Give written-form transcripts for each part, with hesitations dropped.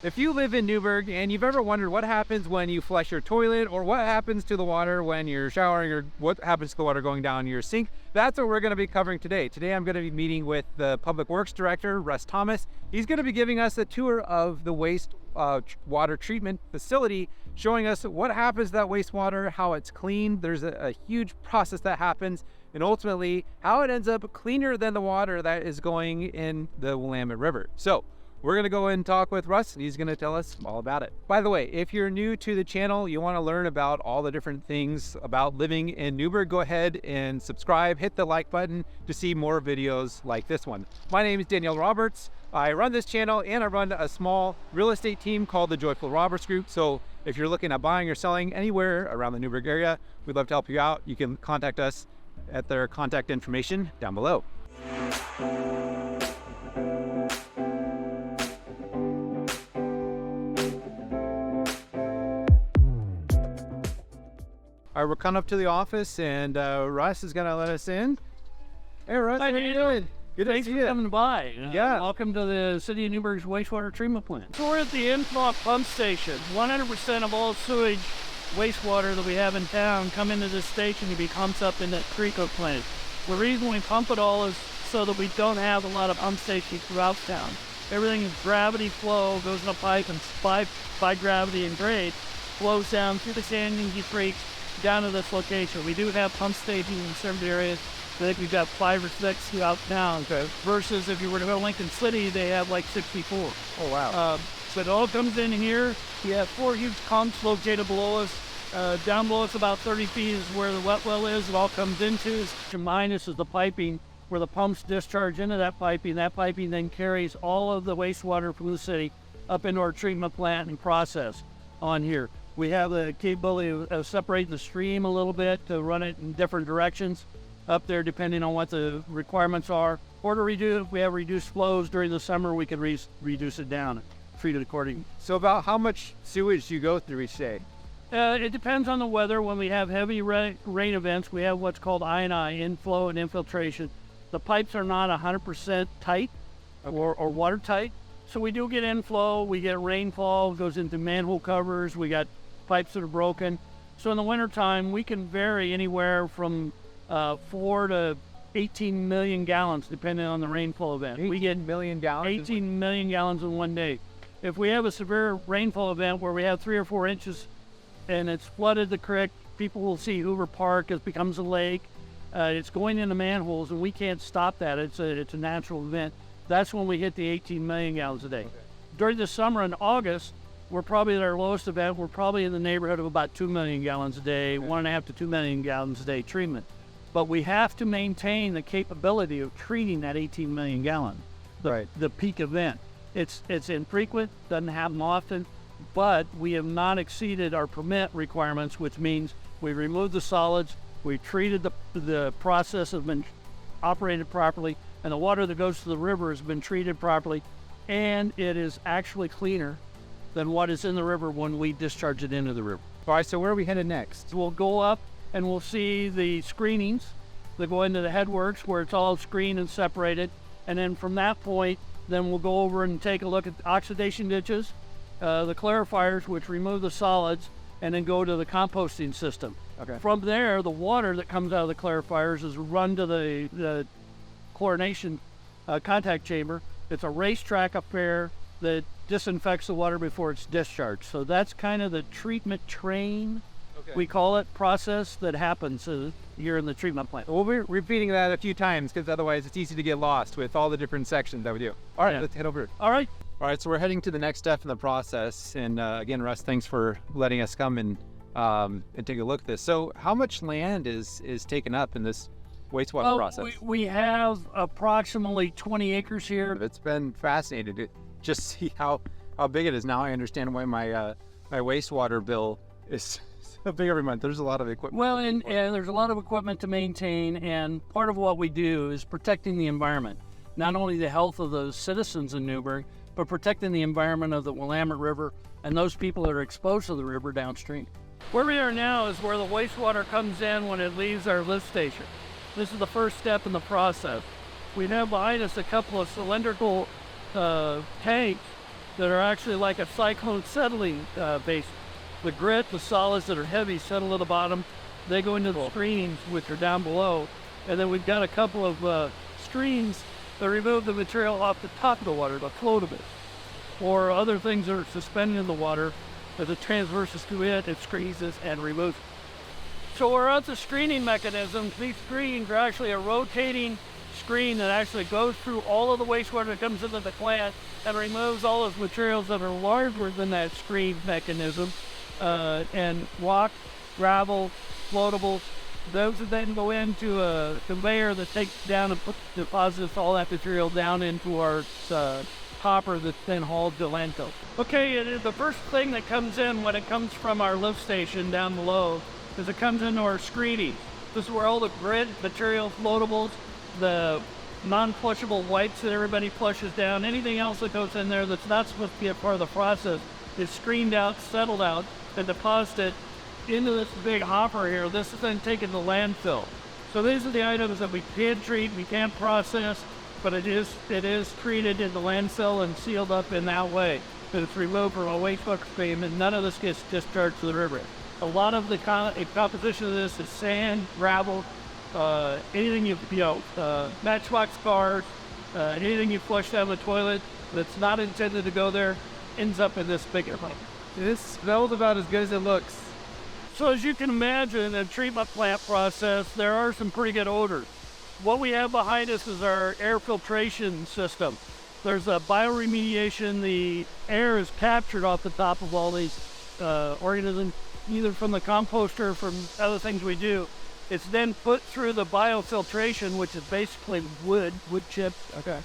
If you live in Newberg and you've ever wondered what happens when you flush your toilet, or what happens to the water when you're showering, or what happens to the water going down your sink, that's what we're going to be covering today. Today I'm going to be meeting with the Public Works Director, Russ Thomas. He's going to be giving us a tour of the wastewater treatment facility, showing us what happens to that wastewater, how it's cleaned. There's a huge process that happens, and ultimately how it ends up cleaner than the water that is going in the Willamette River. So we're going to go and talk with Russ, and he's going to tell us all about it. By the way, if you're new to the channel, you want to learn about all the different things about living in Newberg, go ahead and subscribe, hit the like button to see more videos like this one. My name is Danielle Roberts. I run this channel and I run a small real estate team called the Joyful Roberts Group. So if you're looking at buying or selling anywhere around the Newberg area, we'd love to help you out. You can contact us at their contact information down below. All right, we're coming up to the office, and Russ is gonna let us in. Hey, Russ, Hi, how you doing? Good Thanks to see for you. coming by. Yeah. Welcome to the City of Newberg's wastewater treatment plant. So we're at the influent pump station. 100% of all sewage wastewater that we have in town come into this station to be pumped up in that treatment plant. The reason we pump it all is so that we don't have a lot of pump stations throughout town. Everything is gravity flow, goes in a pipe, and by gravity and grade, flows down through the canyon creeks down to this location. We do have pump stations in certain areas. I think we've got 5 or 6 throughout town. Okay. Versus if you were to go to Lincoln City, they have like 64. Oh, wow. So it all comes in here. We have 4 huge pumps located below us. Down below us about 30 feet is where the wet well is. It all comes into. Minus is the piping where the pumps discharge into that piping. That piping then carries all of the wastewater from the city up into our treatment plant and process on here. We have the capability of separating the stream a little bit to run it in different directions up there depending on what the requirements are. Or to reduce, if we have reduced flows during the summer, we can reduce it down, treat it accordingly. So about how much sewage do you go through each day? It depends on the weather. When we have heavy rain events, we have what's called I&I, inflow and infiltration. The pipes are not 100% tight or watertight. So we do get inflow, we get rainfall, goes into manhole covers, we got pipes that are broken. So in the wintertime, we can vary anywhere from 4 to 18 million gallons, depending on the rainfall event. We get million gallons? 18 million gallons in one day. If we have a severe rainfall event where we have 3 or 4 inches and it's flooded the creek, people will see Hoover Park, it becomes a lake. It's going into manholes, and we can't stop that. It's a natural event. That's when we hit the 18 million gallons a day. Okay. During the summer in August, we're probably at our lowest event. We're probably in the neighborhood of about 2 million gallons a day, okay. 1.5 to 2 million gallons a day treatment. But we have to maintain the capability of treating that 18 million gallon, the peak event. It's infrequent, doesn't happen often, but we have not exceeded our permit requirements, which means we removed the solids, we treated the process has been operated properly, and the water that goes to the river has been treated properly, and it is actually cleaner than what is in the river when we discharge it into the river. All right, so where are we headed next? We'll go up and we'll see the screenings that go into the headworks where it's all screened and separated. And then from that point, then we'll go over and take a look at the oxidation ditches, the clarifiers, which remove the solids, and then go to the composting system. Okay. From there, the water that comes out of the clarifiers is run to the chlorination contact chamber. It's a racetrack affair that disinfects the water before it's discharged. So that's kind of the treatment train, we call it, process that happens here in the treatment plant. We'll be repeating that a few times because otherwise it's easy to get lost with all the different sections that we do. All right, let's head over. All right. All right, so we're heading to the next step in the process. And again, Russ, thanks for letting us come and take a look at this. So how much land is taken up in this wastewater process? We have approximately 20 acres here. It's been fascinating to just see how big it is. Now I understand why my wastewater bill is so big every month. There's a lot of equipment. Well, and there's a lot of equipment to maintain, and part of what we do is protecting the environment. Not only the health of the citizens in Newberg, but protecting the environment of the Willamette River and those people that are exposed to the river downstream. Where we are now is where the wastewater comes in when it leaves our lift station. This is the first step in the process. We have behind us a couple of cylindrical tanks that are actually like a cyclone settling base. The grit, the solids that are heavy, settle at the bottom. They go into the screens, which are down below. And then we've got a couple of screens that remove the material off the top of the water, the float of it. Or other things that are suspended in the water. As it transverses through it, it squeezes and removes it. So we're at the screening mechanisms. These screens are actually a rotating screen that actually goes through all of the wastewater that comes into the plant and removes all those materials that are larger than that screen mechanism. And rock, gravel, floatables, those that then go into a conveyor that takes down and deposits all that material down into our hopper that's then hauled to landfill. Okay, the first thing that comes in when it comes from our lift station down below is it comes into our screening. This is where all the grid material, floatables, the non-flushable wipes that everybody flushes down, anything else that goes in there that's not supposed to be a part of the process is screened out, settled out, and deposited into this big hopper here. This is then taken to landfill. So these are the items that we can't treat, we can't process, but it is treated in the landfill and sealed up in that way. But it's removed from a wastewater stream, and none of this gets discharged to the river. A lot of the composition of this is sand, gravel, anything matchbox cars, anything you flush down the toilet that's not intended to go there ends up in this big thing. This smells about as good as it looks. So as you can imagine, in a treatment plant process, there are some pretty good odors. What we have behind us is our air filtration system. There's a bioremediation. The air is captured off the top of all these organisms, either from the composter or from other things we do. It's then put through the biofiltration, which is basically wood chips,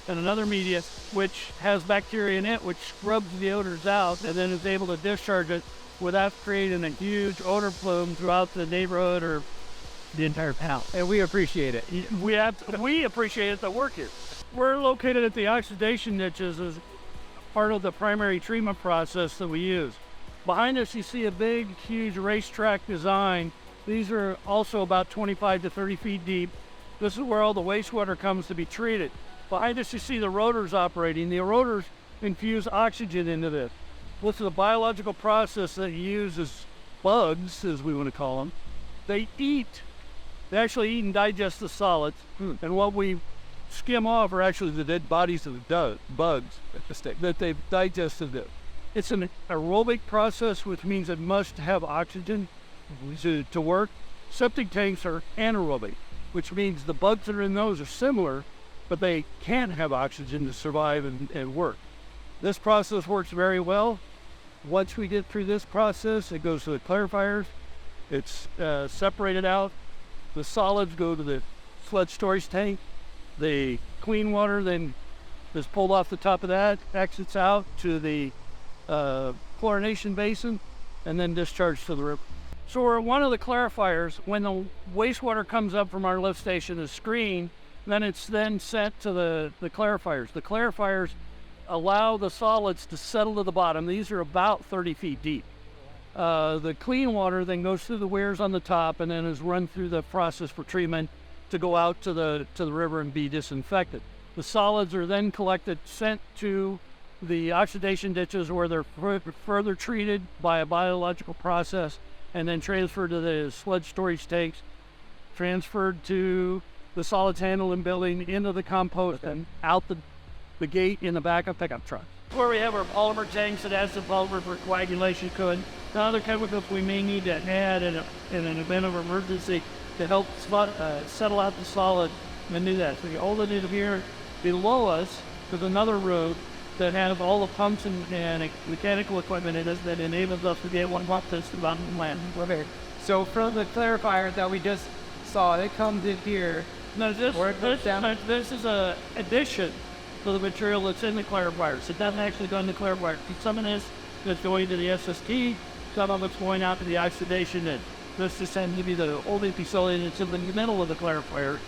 and another media, which has bacteria in it, which scrubs the odors out and then is able to discharge it without creating a huge odor plume throughout the neighborhood or the entire town. And we appreciate it. We appreciate it that work here. We're located at the oxidation niches as part of the primary treatment process that we use. Behind us, you see a big, huge racetrack design. These are also about 25 to 30 feet deep. This is where all the wastewater comes to be treated. Behind us, you see the rotors operating. The rotors infuse oxygen into this. This is a biological process that uses bugs, as we want to call them. They actually eat and digest the solids. And what we skim off are actually the dead bodies of the bugs that they've digested it. It's an aerobic process, which means it must have oxygen to work. Septic tanks are anaerobic, which means the bugs that are in those are similar, but they can't have oxygen to survive and work. This process works very well. Once we get through this process, it goes to the clarifiers. It's separated out. The solids go to the sludge storage tank. The clean water then is pulled off the top of that, exits out to the chlorination basin, and then discharged to the river. So we're at one of the clarifiers. When the wastewater comes up from our lift station is screened, then it's then sent to the clarifiers. The clarifiers allow the solids to settle to the bottom. These are about 30 feet deep. The clean water then goes through the weirs on the top and then is run through the process for treatment to go out to the river and be disinfected. The solids are then collected, sent to the oxidation ditches where they're further treated by a biological process and then transferred to the sludge storage tanks, transferred to the solids handling building, into the compost, and out the gate in the back of pickup truck. Where we have our polymer tanks that has the polymer for coagulation code, and other chemicals we may need to add in an event of emergency to help settle out the solid and do that. So the older it here below us is another room that has all the pumps and mechanical equipment in it that enables us to get one pump system about the land. So from the clarifier that we just saw, it comes in here. No, this is a addition to the material that's in the clarifiers. It doesn't actually go in the clarifier. Some of this is going to the SST, some of it's going out to the oxidation, and this just tends to be the only facility that's in the middle of the clarifier.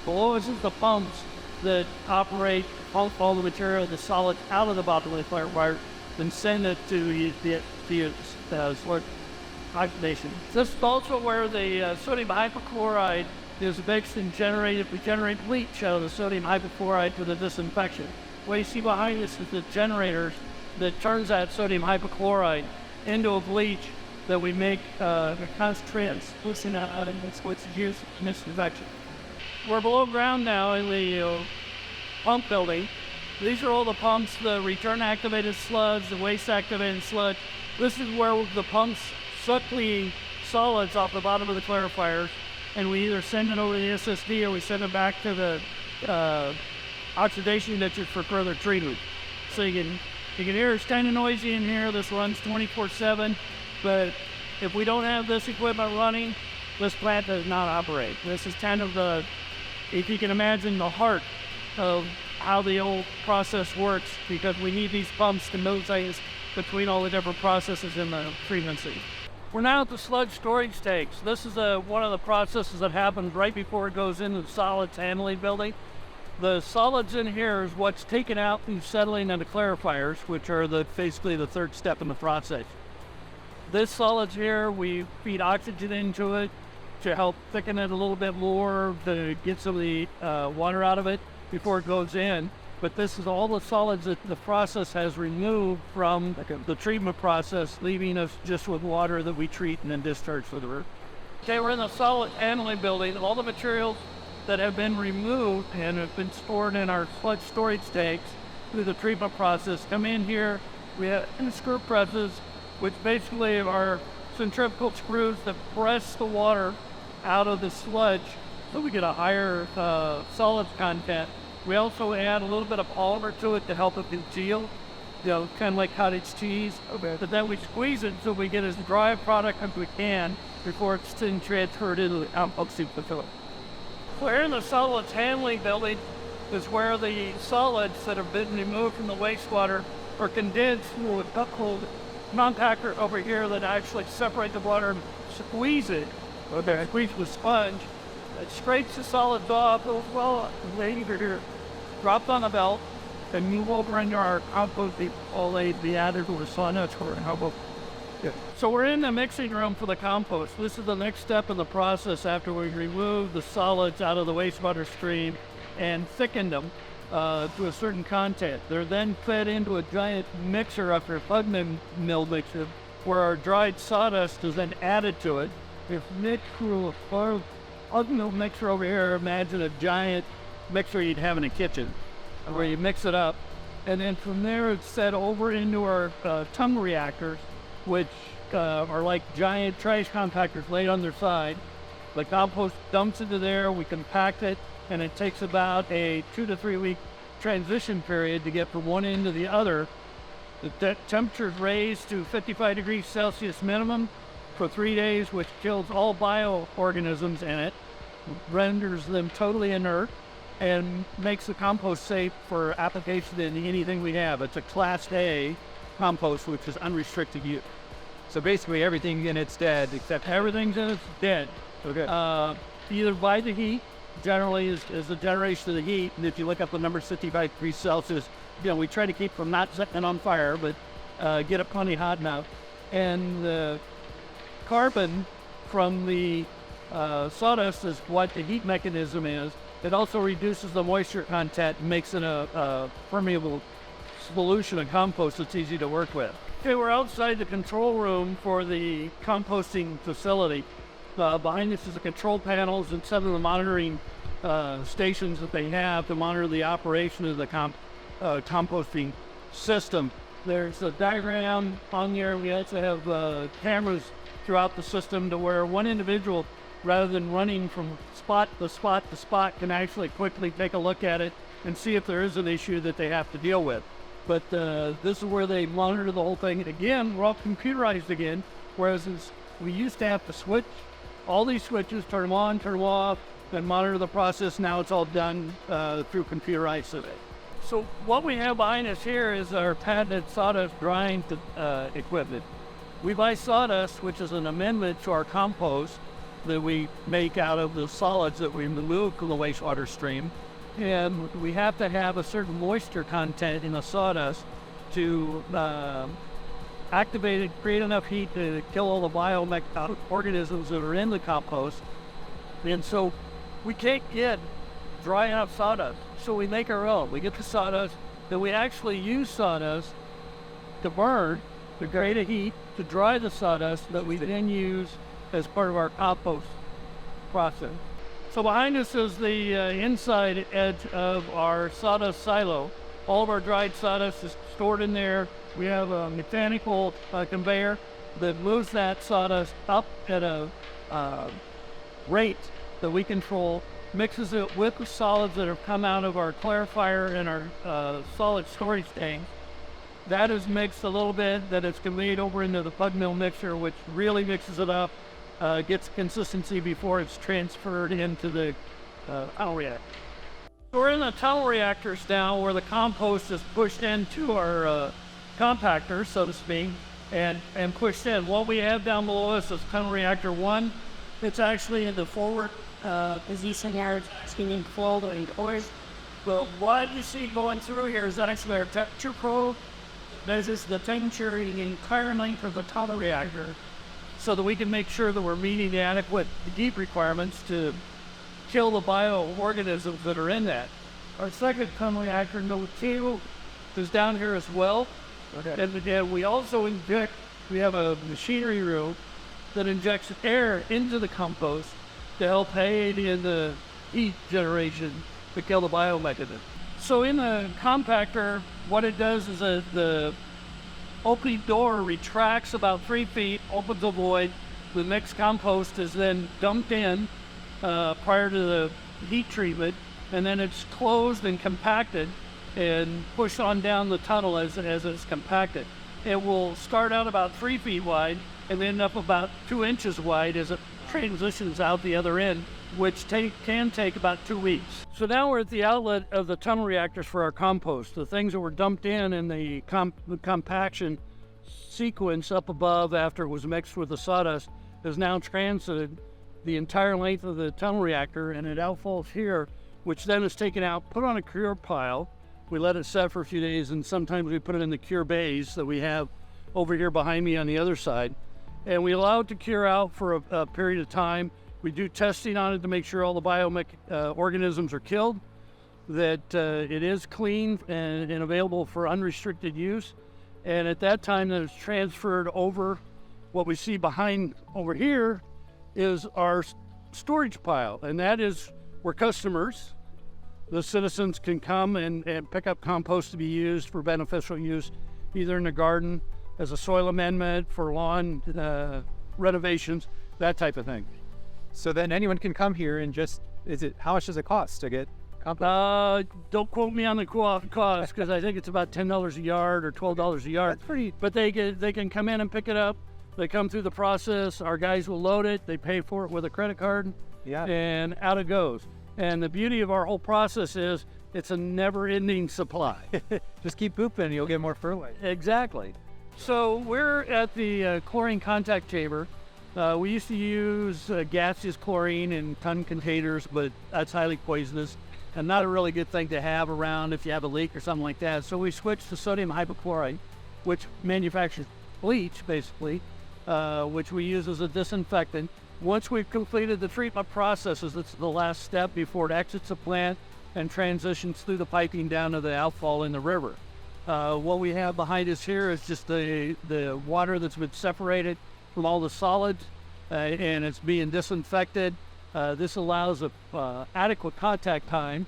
Below us is the pumps that operate, pump all the material, the solids out of the bottom of the clarifier, then send it to the oxidation. This is also where the sodium hypochlorite is mixed and generated. We generate bleach out of the sodium hypochlorite for the disinfection. What you see behind us is the generators that turns that sodium hypochlorite into a bleach that we make a concentrate. Listen, what's used in disinfection. We're below ground now in the pump building. These are all the pumps, the return activated sludge, the waste activated sludge. This is where the pumps suck the solids off the bottom of the clarifiers, and we either send it over to the SSD or we send it back to the oxidation ditches for further treatment. So you can hear it's kind of noisy in here. This runs 24/7, but if we don't have this equipment running, this plant does not operate. This is kind of the, if you can imagine, the heart of how the old process works, because we need these pumps to move things between all the different processes in the treatment scene. We're now at the sludge storage tanks. This is one of the processes that happens right before it goes into the solids handling building. The solids in here is what's taken out through settling into clarifiers, which are basically the third step in the process. This solids here, we feed oxygen into it to help thicken it a little bit more, to get some of the water out of it before it goes in. But this is all the solids that the process has removed from the treatment process, leaving us just with water that we treat and then discharge to the river. Okay, we're in the solid handling building. All the materials that have been removed and have been stored in our sludge storage tanks through the treatment process come in here. We have screw presses, which basically are centrifugal screws that press the water out of the sludge so we get a higher solids content. We also add a little bit of polymer to it to help it congeal, kind of like cottage cheese. Okay. But then we squeeze it so we get as dry a product as we can before it's then transferred into the composting facility. We're in the solids handling building. Is where the solids that have been removed from the wastewater are condensed through a ductile compactor over here that actually separate the water and squeeze it. Okay. Squeeze with sponge. It scrapes the solids off. Well, later here, dropped on a belt, and move over into our compost. All the added to the sawnuts for how about. Yeah. So we're in the mixing room for the compost. This is the next step in the process after we remove the solids out of the wastewater stream and thicken them to a certain content. They're then fed into a giant mixer after a plug mill mixer, where our dried sawdust is then added to it. If Nick crew a plug mill mixer over here, imagine a giant mixer you'd have in a kitchen, where you mix it up, and then from there it's set over into our tongue reactors, which are like giant trash compactors laid on their side. The compost dumps into there, we compact it, and it takes about a 2 to 3 week transition period to get from one end to the other. The temperature is raised to 55 degrees Celsius minimum for 3 days, which kills all bioorganisms in it, renders them totally inert, and makes the compost safe for application in anything we have. It's a Class A compost, which is unrestricted use. So basically everything in it's dead except everything's in it's dead. Okay. Either by the heat, generally is the generation of the heat, and if you look up the number 55 degrees Celsius, we try to keep from not setting it on fire, but get it plenty hot enough. And the carbon from the sawdust is what the heat mechanism is. It also reduces the moisture content and makes it a permeable solution of compost that's easy to work with. Okay, we're outside the control room for the composting facility. Behind us is the control panels and some of the monitoring stations that they have to monitor the operation of the composting system. There's a diagram on there. We also have cameras throughout the system to where one individual, rather than running from spot to spot to spot, can actually quickly take a look at it and see if there is an issue that they have to deal with. But this is where they monitor the whole thing. And again, we're all computerized again, whereas we used to have to switch all these switches, turn them on, turn them off, then monitor the process. Now it's all done through computerized today. So what we have behind us here is our patented sawdust drying equipment. We buy sawdust, which is an amendment to our compost that we make out of the solids that we remove from the wastewater stream. And we have to have a certain moisture content in the sawdust to activate it, create enough heat to kill all the bioorganisms that are in the compost. And so we can't get dry enough sawdust, so we make our own. We get the sawdust, then we actually use sawdust to burn, to create a heat, to dry the sawdust that we then use as part of our compost process. So behind us is the inside edge of our sawdust silo. All of our dried sawdust is stored in there. We have a mechanical conveyor that moves that sawdust up at a rate that we control, mixes it with the solids that have come out of our clarifier and our solid storage tank. That is mixed a little bit, that it's conveyed over into the plug mill mixer, which really mixes it up, gets consistency before it's transferred into the tunnel reactor. So we're in the tunnel reactors now, where the compost is pushed into our compactor, so to speak, and pushed in. What we have down below us is tunnel reactor 1. It's actually in the forward position here. It's actually being flowed and course. But what you see going through here is actually our temperature probe. This is the temperature in the entire length of the tunnel reactor, so that we can make sure that we're meeting the adequate heat requirements to kill the bioorganisms that are in that. Our second tunnel reactor, number 2, is down here as well. Okay. And we also we have a machinery room that injects air into the compost to help aid in the heat generation to kill the biomechanism. So in the compactor, what it does is the opening door retracts about 3 feet, opens a void. The mixed compost is then dumped in prior to the heat treatment, and then it's closed and compacted and pushed on down the tunnel as it's compacted. It will start out about 3 feet wide and end up about 2 inches wide as it transitions out the other end, which can take about 2 weeks. So now we're at the outlet of the tunnel reactors for our compost. The things that were dumped in the compaction sequence up above after it was mixed with the sawdust is now transited the entire length of the tunnel reactor, and it outfalls here, which then is taken out, put on a cure pile. We let it set for a few days, and sometimes we put it in the cure bays that we have over here behind me on the other side. And we allow it to cure out for a period of time. We do testing on it to make sure all the organisms are killed, that it is clean and available for unrestricted use. And at that time, then it's transferred over. What we see behind over here is our storage pile, and that is where customers, the citizens, can come and pick up compost to be used for beneficial use, either in the garden, as a soil amendment, for lawn renovations, that type of thing. So then anyone can come here and how much does it cost to get compost? Don't quote me on the cost, because I think it's about $10 a yard or $12 a yard. That's pretty. But they can come in and pick it up. They come through the process. Our guys will load it. They pay for it with a credit card. Yeah. And out it goes. And the beauty of our whole process is it's a never-ending supply. Just keep pooping and you'll get more fertilizer. Exactly. So we're at the chlorine contact chamber. We used to use gaseous chlorine in ton containers, but that's highly poisonous and not a really good thing to have around if you have a leak or something like that. So we switched to sodium hypochlorite, which manufactures bleach, basically, which we use as a disinfectant. Once we've completed the treatment processes, it's the last step before it exits the plant and transitions through the piping down to the outfall in the river. What we have behind us here is just the water that's been separated from all the solids, and it's being disinfected. This allows adequate contact time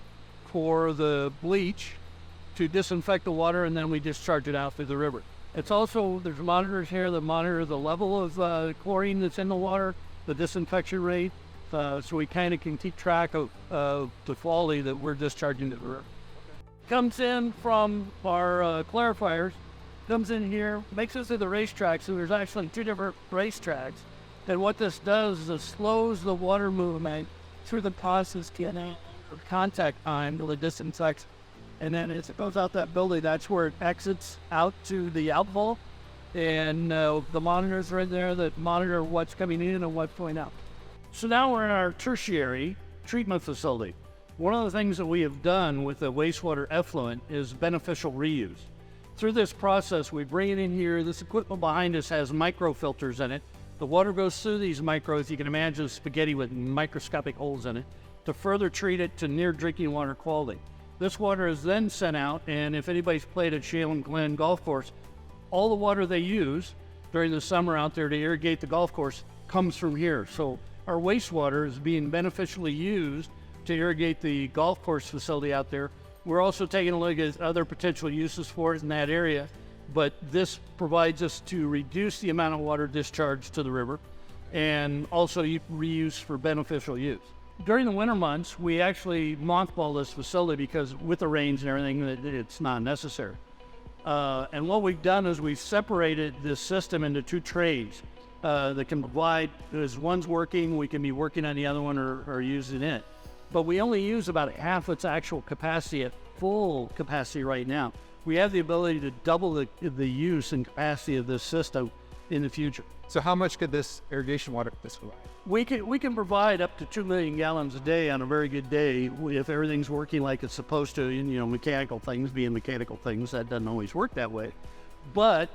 for the bleach to disinfect the water, and then we discharge it out through the river. It's also, there's monitors here that monitor the level of chlorine that's in the water, the disinfection rate, so we kind of can keep track of the quality that we're discharging to the river. Comes in from our clarifiers, comes in here, makes it to the racetrack. So there's actually 2 different racetracks. And what this does is it slows the water movement through the process, getting contact time till it disinfects. And then as it goes out that building, that's where it exits out to the outfall. And the monitors are in there that monitor what's coming in and what's going out. So now we're in our tertiary treatment facility. One of the things that we have done with the wastewater effluent is beneficial reuse. Through this process, we bring it in here. This equipment behind us has microfilters in it. The water goes through these micros. You can imagine spaghetti with microscopic holes in it to further treat it to near drinking water quality. This water is then sent out, and if anybody's played at Shale and Glen Golf Course, all the water they use during the summer out there to irrigate the golf course comes from here. So our wastewater is being beneficially used to irrigate the golf course facility out there. We're also taking a look at other potential uses for it in that area, but this provides us to reduce the amount of water discharged to the river and also reuse for beneficial use. During the winter months, we actually mothball this facility because with the rains and everything, it's not necessary. And what we've done is we've separated this system into two trays that can provide, as one's working, we can be working on the other one or using it. But we only use about half its actual capacity at full capacity right now. We have the ability to double the use and capacity of this system in the future. So how much could this irrigation water provide? We can provide up to 2 million gallons a day on a very good day if everything's working like it's supposed to. And, mechanical things being mechanical things, that doesn't always work that way. But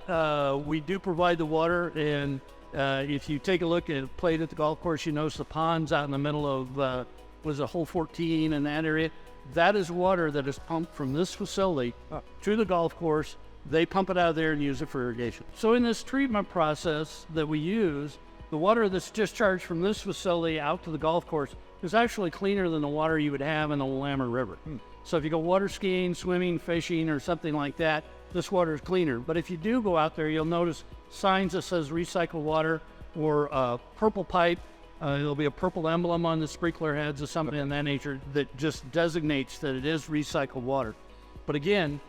we do provide the water, and if you take a look at played at the golf course, you notice the ponds out in the middle of was a hole 14 in that area. That is water that is pumped from this facility to the golf course. They pump it out of there and use it for irrigation. So in this treatment process that we use, the water that's discharged from this facility out to the golf course is actually cleaner than the water you would have in the Willamette River. So if you go water skiing, swimming, fishing, or something like that, this water is cleaner. But if you do go out there, you'll notice signs that says recycled water or purple pipe. There'll be a purple emblem on the sprinkler heads or something of that nature that just designates that it is recycled water. But again,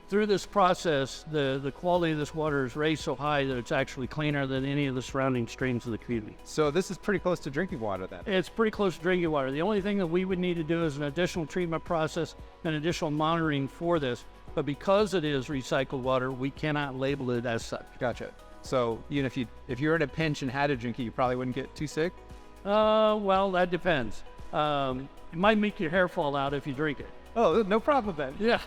through this process, the quality of this water is raised so high that it's actually cleaner than any of the surrounding streams of the community. So this is pretty close to drinking water then? It's pretty close to drinking water. The only thing that we would need to do is an additional treatment process and additional monitoring for this. But because it is recycled water, we cannot label it as such. Gotcha. So even if you're in a pinch and had to drink it, you probably wouldn't get too sick? Well, that depends. It might make your hair fall out if you drink it. Oh, no problem then. Yeah.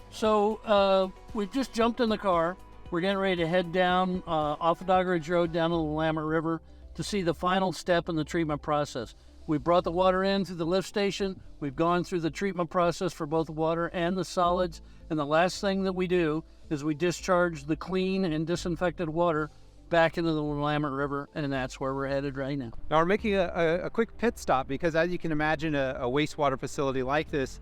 So we've just jumped in the car. We're getting ready to head down off of Dog Ridge Road down to the Willamette River to see the final step in the treatment process. We brought the water in through the lift station. We've gone through the treatment process for both the water and the solids. And the last thing that we do is we discharge the clean and disinfected water back into the Willamette River, and that's where we're headed right now. Now we're making a quick pit stop because, as you can imagine, a wastewater facility like this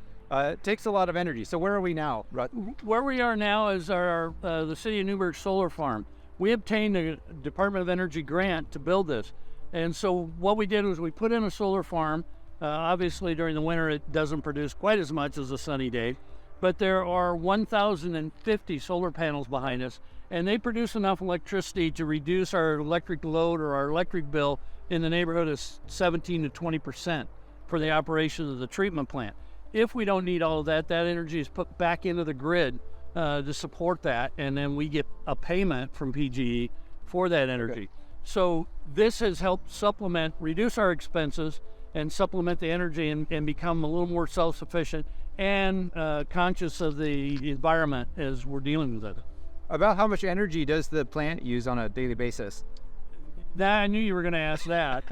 takes a lot of energy. So where are we now, Russ? Where we are now is the city of Newberg solar farm. We obtained a Department of Energy grant to build this. And so what we did was we put in a solar farm. Obviously during the winter it doesn't produce quite as much as a sunny day, but there are 1,050 solar panels behind us, and they produce enough electricity to reduce our electric load or our electric bill in the neighborhood of 17 to 20% for the operation of the treatment plant. If we don't need all of that, that energy is put back into the grid to support that, and then we get a payment from PGE for that energy. Okay. So this has helped reduce our expenses and supplement the energy and become a little more self-sufficient and conscious of the environment as we're dealing with it. About how much energy does the plant use on a daily basis? I knew you were going to ask that.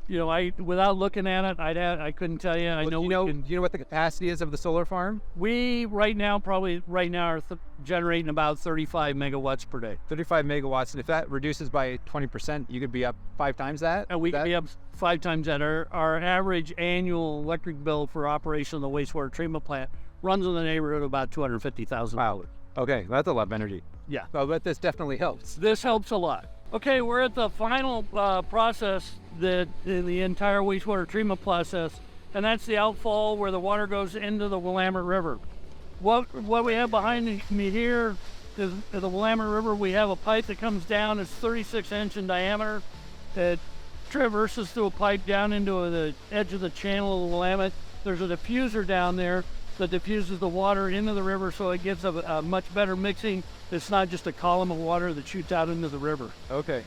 Without looking at it, I couldn't tell you. Do you know what the capacity is of the solar farm? We right now are generating about 35 megawatts per day. 35 megawatts, and if that reduces by 20%, you could be up 5 times that? And we could be up 5 times that. Our average annual electric bill for operation of the wastewater treatment plant runs in the neighborhood of about $250,000. Wow. Okay, that's a lot of energy. Yeah. But this definitely helps. This helps a lot. Okay, we're at the final process in the entire wastewater treatment process, and that's the outfall where the water goes into the Willamette River. What we have behind me here is the Willamette River. We have a pipe that comes down. It's 36 inch in diameter. It traverses through a pipe down into the edge of the channel of the Willamette. There's a diffuser down there that diffuses the water into the river, so it gives a much better mixing. It's not just a column of water that shoots out into the river. Okay.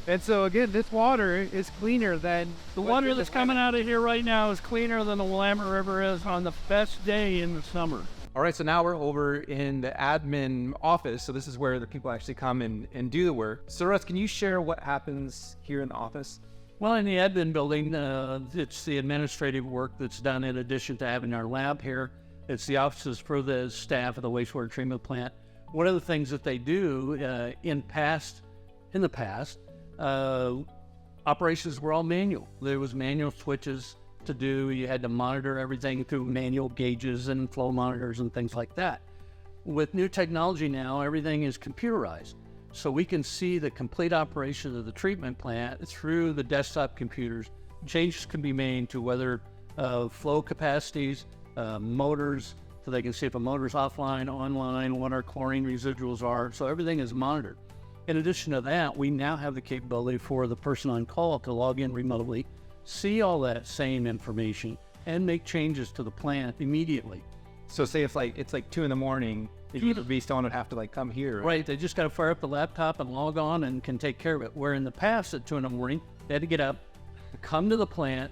And so again, this water is cleaner than... The water that's coming out of here right now is cleaner than the Willamette River is on the best day in the summer. All right, so now we're over in the admin office. So this is where the people actually come and do the work. So Russ, can you share what happens here in the office? Well, in the admin building, it's the administrative work that's done in addition to having our lab here. It's the offices for the staff of the wastewater treatment plant. one of the things that they do in the past, operations were all manual. There was manual switches to do. You had to monitor everything through manual gauges and flow monitors and things like that. With new technology now, everything is computerized. So we can see the complete operation of the treatment plant through the desktop computers. Changes can be made to whether flow capacities, motors, so they can see if a motor's offline, online, what our chlorine residuals are. So everything is monitored. In addition to that, we now have the capability for the person on call to log in remotely, see all that same information, and make changes to the plant immediately. So say if it's like 2 a.m, the beast owner would have to come here. Right, they just got to fire up the laptop and log on and can take care of it. Where in the past at 2 a.m, they had to get up, come to the plant,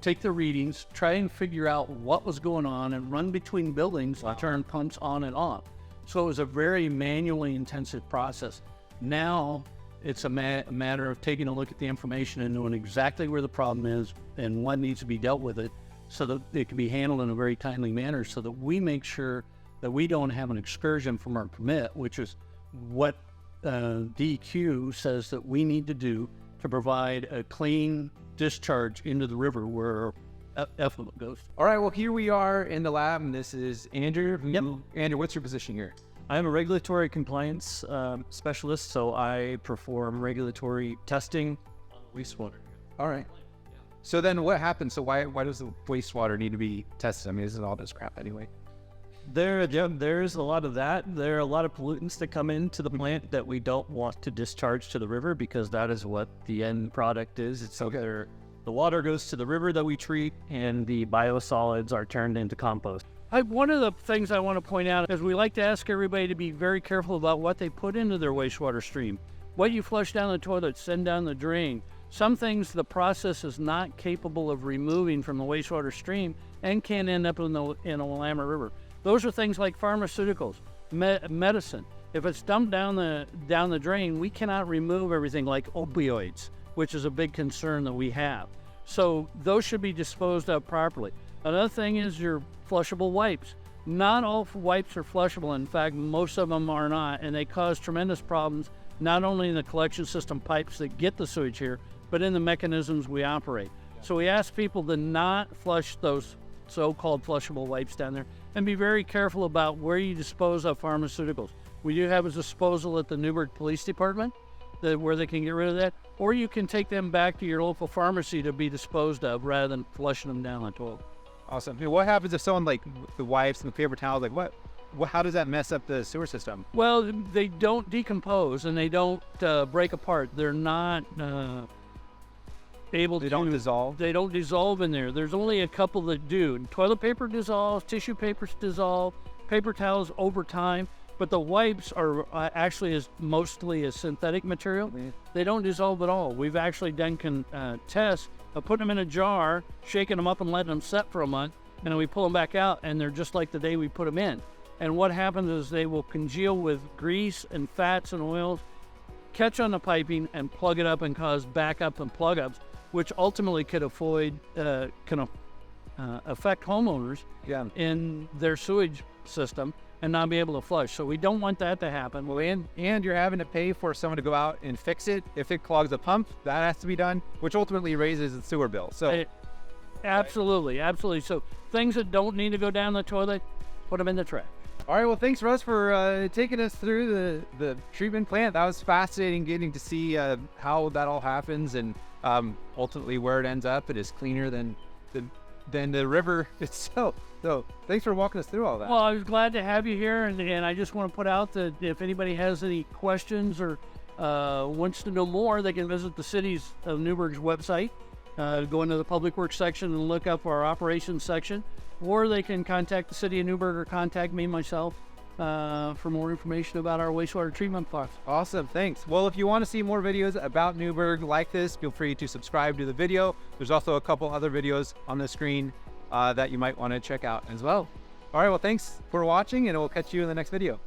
take the readings, try and figure out what was going on, and run between buildings to turn pumps on and off. So it was a very manually intensive process. Now it's a matter of taking a look at the information and knowing exactly where the problem is and what needs to be dealt with it, so that it can be handled in a very timely manner, so that we make sure that we don't have an excursion from our permit, which is what DEQ says that we need to do to provide a clean discharge into the river where effluent goes. All right, well, here we are in the lab, and this is Andrew. Yep. Andrew, what's your position here? I'm a regulatory compliance specialist, so I perform regulatory testing on the wastewater. All right. So then what happens? So why does the wastewater need to be tested? I mean, isn't all this crap anyway? There's a lot of that. There are a lot of pollutants that come into the plant that we don't want to discharge to the river, because that is what the end product is. It's either the water goes to the river that we treat, and the biosolids are turned into compost. One of the things I want to point out is we like to ask everybody to be very careful about what they put into their wastewater stream. What you flush down the toilet, send down the drain. Some things the process is not capable of removing from the wastewater stream and can end up in a Willamette River. Those are things like pharmaceuticals, medicine. If it's dumped down the drain, we cannot remove everything like opioids, which is a big concern that we have. So those should be disposed of properly. Another thing is your flushable wipes. Not all wipes are flushable. In fact, most of them are not, and they cause tremendous problems, not only in the collection system pipes that get the sewage here, but in the mechanisms we operate. So we ask people to not flush those so-called flushable wipes down there, and be very careful about where you dispose of pharmaceuticals. We do have a disposal at the Newberg Police Department where they can get rid of that, or you can take them back to your local pharmacy to be disposed of rather than flushing them down the toilet. Awesome. What happens if someone the wipes and the paper towels, how does that mess up the sewer system? Well, they don't decompose and they don't break apart. They're not able to. They don't dissolve? They don't dissolve in there. There's only a couple that do. Toilet paper dissolves, tissue papers dissolve, paper towels over time, but the wipes are actually mostly a synthetic material. Yeah. They don't dissolve at all. We've actually done tests of putting them in a jar, shaking them up and letting them set for a month, and then we pull them back out and they're just like the day we put them in. And what happens is they will congeal with grease and fats and oils, catch on the piping and plug it up and cause backup and plug ups, which ultimately could affect homeowners in their sewage system and not be able to flush. So we don't want that to happen. Well, and you're having to pay for someone to go out and fix it. If it clogs a pump, that has to be done, which ultimately raises the sewer bill. So absolutely. So things that don't need to go down the toilet, put them in the trash. All right, well, thanks, Russ, for taking us through the treatment plant. That was fascinating getting to see how that all happens, and ultimately where it ends up. It is cleaner than the river itself. So thanks for walking us through all that. Well, I was glad to have you here, and I just want to put out that if anybody has any questions or wants to know more, they can visit the city's of Newberg's website, go into the Public Works section and look up our operations section, or they can contact the city of Newberg or contact me myself for more information about our wastewater treatment plant. Awesome, thanks. Well, if you want to see more videos about Newberg like this, feel free to subscribe to the video. There's also a couple other videos on the screen that you might want to check out as well. All right, well, thanks for watching, and we'll catch you in the next video.